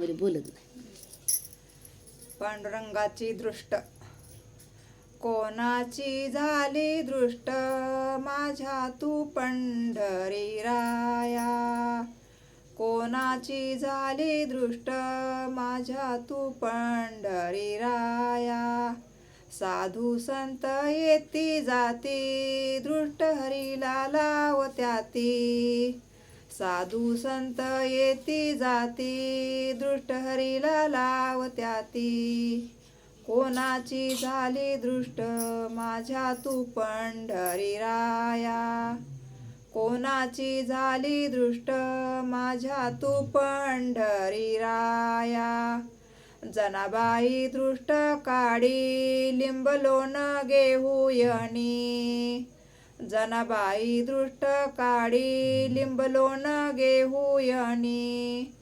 बरी बोलत नाही. पांडुरंगाची दृष्ट. कोणाची झाली दृष्ट माझ्या तू पंढरी राया. कोणाची झाली दृष्ट माझ्या तू पंढरी राया. साधू संत येती जाती दृष्ट हरीला लावत्याती. साधू संत येती जाती दृष्ट हरीला लावत्याती. कोणाची झाली दृष्ट माझ्या तू पंढरी राया. कोणाची झाली दृष्ट माझ्या तू पंढरी राया. जनाबाई दृष्ट काढी लिंबलोन घेऊयनी. जनाबाई दृष्ट काढी लिंबलोन घेऊयनी.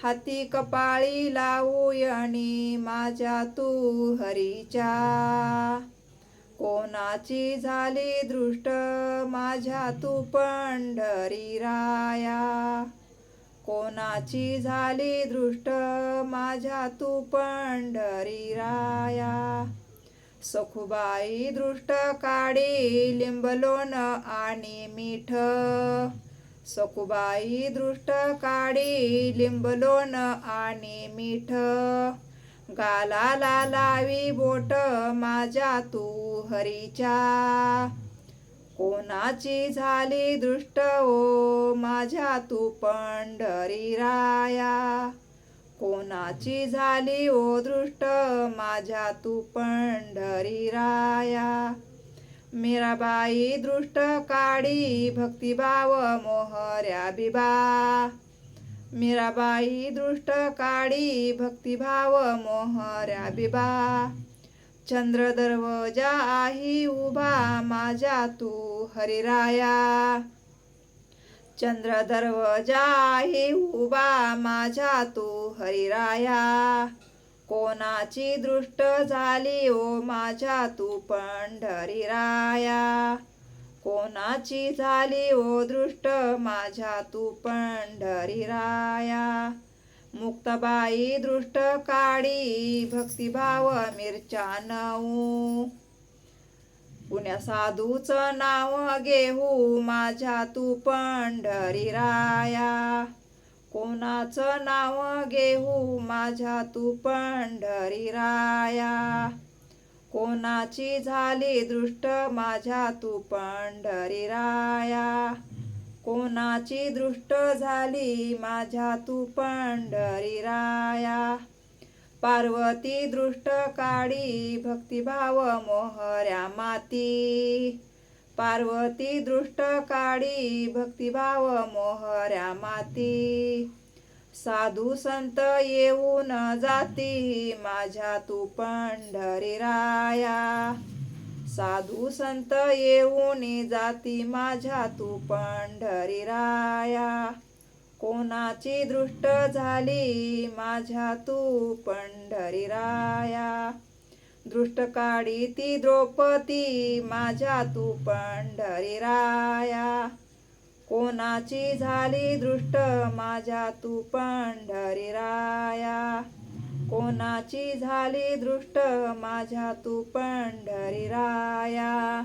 हाती कपाळी लावूयनी माझ्या तू हरीच्या. कोणाची झाली दृष्ट माझ्या तू पंढरी राया. कोणाची झाली दृष्ट माझ्या तू पंढरी राया. सखुबाई दृष्ट काढी लिंबलोन आणि मीठ. सखुबाई दृष्ट काढी लिंबलोन आणि मीठ. गालाला लावी बोट माझ्या तू हरीच्या. कोणाची झाली दृष्ट ओ माझ्या तू पंढरी राया. कोणाची झाली ओ दृष्ट माझ्या तू पंढरी राया. मीराबाई दृष्ट काढी भक्तिभाव मोहऱ्या बिबा. मीराबाई दृष्ट काढी भक्तिभाव मोहऱ्या बिबा. चंद्र दरवाजा आहे उभा माझ्या तू हरिराया. चंद्र दरवाजा आहे उभा माझ्या तू हरिराया. कोणाची दृष्ट झाली ओ माझ्या तू पंढरी राया. कोणाची झाली ओ दृष्ट माझ्या तू पंढरी राया. मुक्ताबाई दृष्ट काढी भक्तिभाव मिरच्या नऊ. पुण्या साधूचं नाव घेऊ माझ्या तू पंढरी राया. कोणाचं नाव घेऊ माझ्या तू पंढरी राया. कोणाची झाली दृष्ट माझ्या तू पंढरी राया. कोणाची दृष्ट झाली माझ्या तू पंढरी राया. पार्वती दृष्ट काढी भक्तिभाव मोहऱ्या माती. पार्वती दृष्ट काढी भक्तिभाव मोहऱ्या माती. साधू संत येऊन जाती माझ्या तू पंढरी राया. साधू संत येऊन जाती माझ्या तू पंढरी राया. कोणाची दृष्ट झाली माझ्या तू पंढरी राया. दृष्ट काढी ती द्रौपदी माझ्या तू पंढरी राया. कोणाची झाली दृष्ट माझ्या तू पंढरी राया. कोणाची झाली दृष्ट माझ्या तू पंढरी राया.